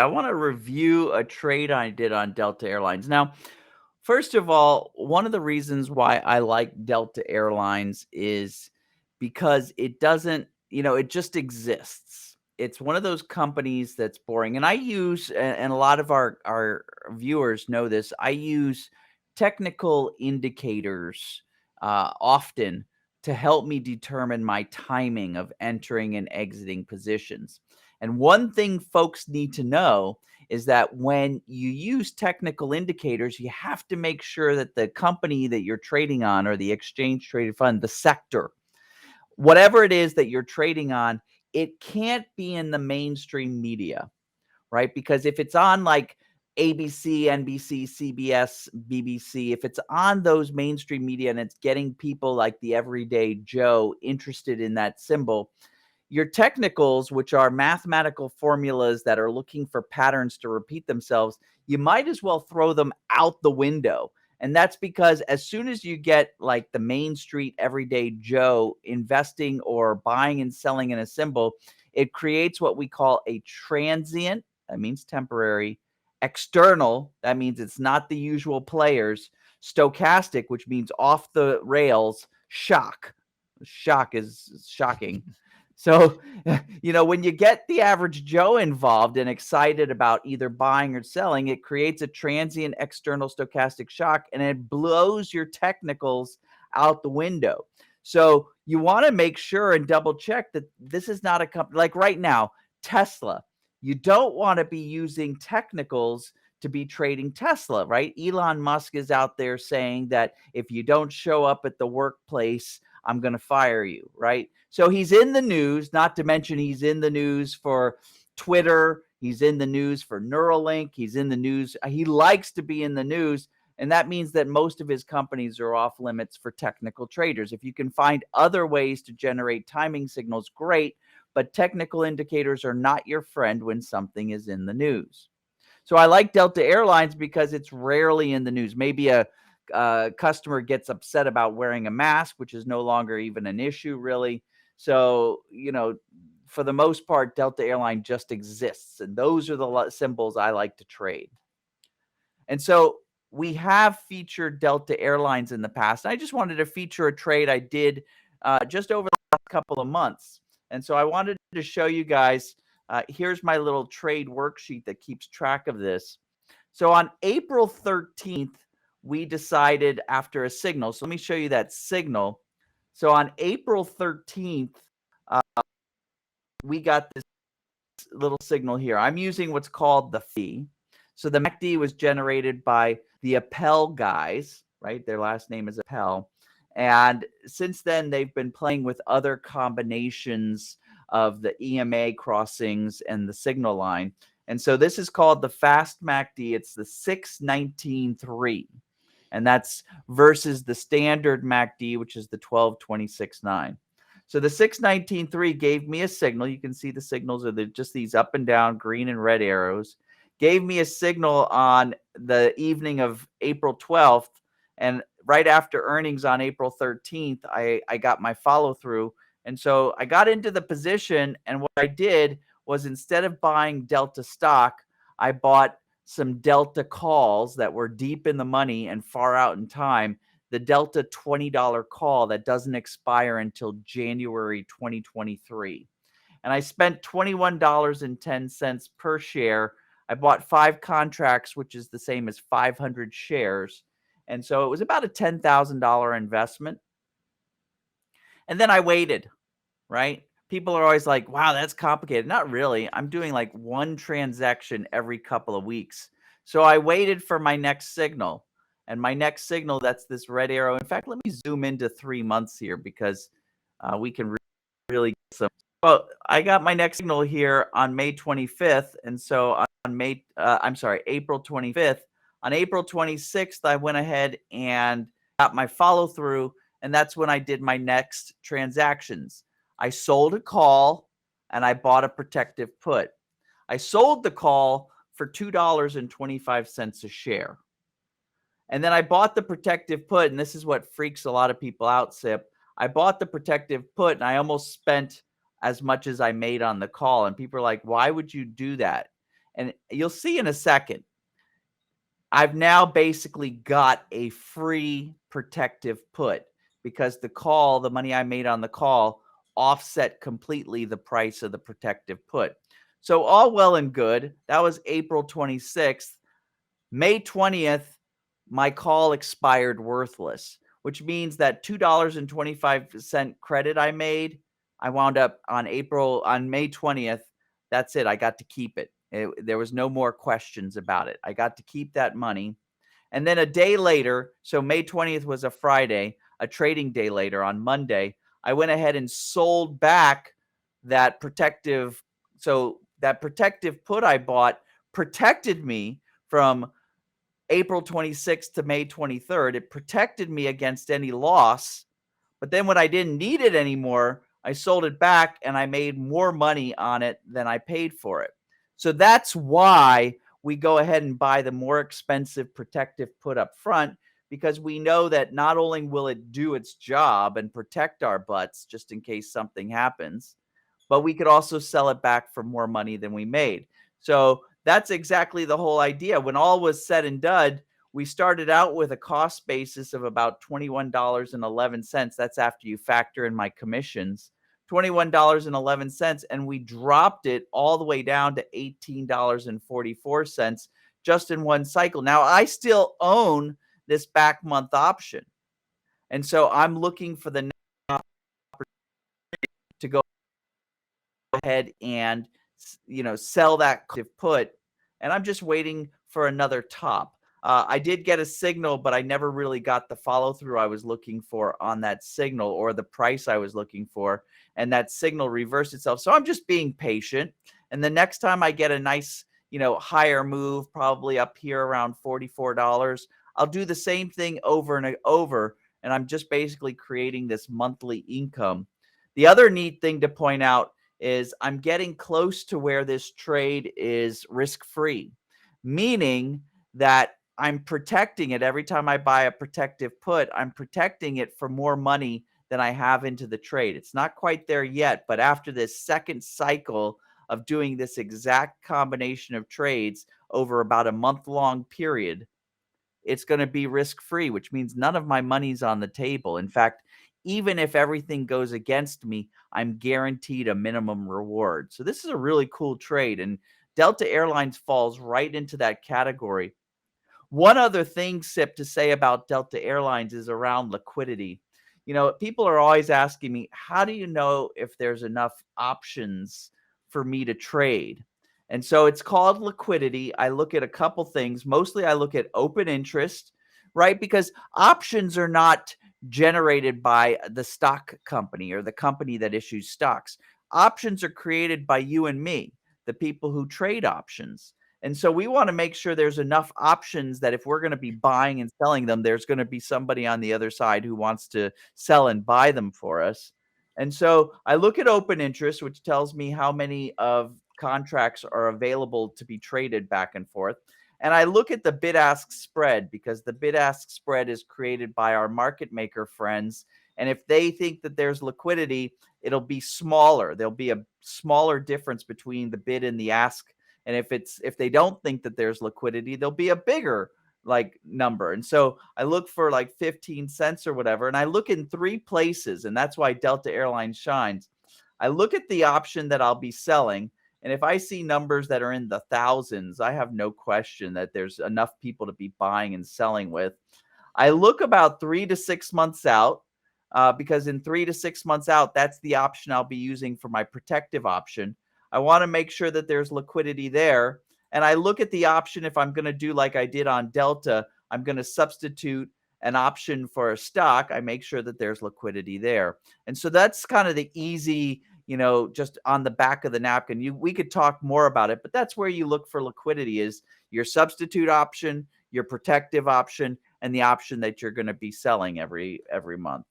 want to review a trade I did on Delta Airlines. Now, first of all, one of the reasons why I like Delta Airlines is because it doesn't, it just exists. It's one of those companies that's boring. And I use, and a lot of our viewers know this, I use technical indicators often to help me determine my timing of entering and exiting positions. And one thing folks need to know is that when you use technical indicators, you have to make sure that the company that you're trading on or the exchange traded fund, the sector, whatever it is that you're trading on, it can't be in the mainstream media, right? Because if it's on like ABC, NBC, CBS, BBC, if it's on those mainstream media and it's getting people like the everyday Joe interested in that symbol, your technicals, which are mathematical formulas that are looking for patterns to repeat themselves, you might as well throw them out the window. And that's because as soon as you get like the Main Street everyday Joe investing or buying and selling in a symbol, it creates what we call a transient, that means temporary, external, that means it's not the usual players, stochastic, which means off the rails, shock. Shock is shocking. So, when you get the average Joe involved and excited about either buying or selling, it creates a transient external stochastic shock and it blows your technicals out the window. So, you want to make sure and double check that this is not a company like right now, Tesla. You don't want to be using technicals to be trading Tesla, right? Elon Musk is out there saying that if you don't show up at the workplace, I'm going to fire you, right? So he's in the news, not to mention he's in the news for Twitter. He's in the news for Neuralink. He's in the news. He likes to be in the news. And that means that most of his companies are off limits for technical traders. If you can find other ways to generate timing signals, great. But technical indicators are not your friend when something is in the news. So I like Delta Airlines because it's rarely in the news. Maybe a customer gets upset about wearing a mask, which is no longer even an issue, really. So, for the most part, Delta Airline just exists. And those are the symbols I like to trade. And so we have featured Delta Airlines in the past. I just wanted to feature a trade I did just over the last couple of months. And so I wanted to show you guys, here's my little trade worksheet that keeps track of this. So on April 13th, we decided after a signal. So let me show you that signal. So on April 13th, we got this little signal here. I'm using what's called the fee. So the MACD was generated by the Appel guys, right? Their last name is Appel. And since then, they've been playing with other combinations of the EMA crossings and the signal line. And so this is called the fast MACD. It's the 619.3. And that's versus the standard MACD, which is the 1226.9. So the 619.3 gave me a signal. You can see the signals are just these up and down green and red arrows. Gave me a signal on the evening of April 12th. And right after earnings on April 13th, I got my follow through. And so I got into the position. And what I did was instead of buying Delta stock, I bought some Delta calls that were deep in the money and far out in time. The Delta $20 call that doesn't expire until January 2023. And I spent $21.10 per share. I bought 5 contracts, which is the same as 500 shares. And so it was about a $10,000 investment. And then I waited, right? People are always like, wow, that's complicated. Not really. I'm doing like one transaction every couple of weeks. So I waited for my next signal. And my next signal, that's this red arrow. In fact, let me zoom into 3 months here because we can really get some. Well, I got my next signal here on May 25th. And so on April 25th. On April 26th, I went ahead and got my follow through. And that's when I did my next transactions. I sold a call and I bought a protective put. I sold the call for $2.25 a share. And then I bought the protective put, and this is what freaks a lot of people out, Sip. I bought the protective put, and I almost spent as much as I made on the call. And people are like, why would you do that? And you'll see in a second, I've now basically got a free protective put because the money I made on the call offset completely the price of the protective put. So all well and good. That was April 26th. May 20th, my call expired worthless, which means that $2.25 credit I made, I wound up on May 20th. That's it. I got to keep it. There was no more questions about it. I got to keep that money. And then a day later, so May 20th was a Friday, a trading day later on Monday, I went ahead and sold back that protective. So that protective put I bought protected me from April 26th to May 23rd. It protected me against any loss. But then when I didn't need it anymore, I sold it back and I made more money on it than I paid for it. So that's why we go ahead and buy the more expensive protective put up front, because we know that not only will it do its job and protect our butts just in case something happens, but we could also sell it back for more money than we made. So that's exactly the whole idea. When all was said and done, we started out with a cost basis of about $21.11. That's after you factor in my commissions. $21.11, and we dropped it all the way down to $18.44 just in one cycle. Now, I still own this back month option. And so I'm looking for the next to go ahead and sell that put, and I'm just waiting for another top. I did get a signal, but I never really got the follow through I was looking for on that signal, or the price I was looking for, and that signal reversed itself. So I'm just being patient, and the next time I get a nice higher move, probably up here around $44, I'll do the same thing over and over, and I'm just basically creating this monthly income. The other neat thing to point out is I'm getting close to where this trade is risk-free, meaning that I'm protecting it every time I buy a protective put. I'm protecting it for more money than I have into the trade. It's not quite there yet, but after this second cycle of doing this exact combination of trades over about a month-long period, it's going to be risk-free, which means none of my money's on the table. In fact, even if everything goes against me, I'm guaranteed a minimum reward. So this is a really cool trade, and Delta Airlines falls right into that category. One other thing, Sip, to say about Delta Airlines is around liquidity. People are always asking me, how do you know if there's enough options for me to trade? And so it's called liquidity. I look at a couple things. Mostly I look at open interest, right? Because options are not generated by the stock company or the company that issues stocks. Options are created by you and me, the people who trade options. And so we want to make sure there's enough options that if we're going to be buying and selling them, there's going to be somebody on the other side who wants to sell and buy them for us. And so I look at open interest, which tells me how many of contracts are available to be traded back and forth. And I look at the bid ask spread, because the bid ask spread is created by our market maker friends. And if they think that there's liquidity, it'll be smaller. There'll be a smaller difference between the bid and the ask. And if they don't think that there's liquidity, there'll be a bigger number. And so I look for 15 cents or whatever. And I look in three places, and that's why Delta Airlines shines. I look at the option that I'll be selling. And if I see numbers that are in the thousands, I have no question that there's enough people to be buying and selling with. I look about 3 to 6 months out, because in 3 to 6 months out, that's the option I'll be using for my protective option. I want to make sure that there's liquidity there. And I look at the option, if I'm going to do like I did on Delta, I'm going to substitute an option for a stock. I make sure that there's liquidity there. And so that's kind of the easy, just on the back of the napkin. We could talk more about it, but that's where you look for liquidity, is your substitute option, your protective option, and the option that you're going to be selling every month.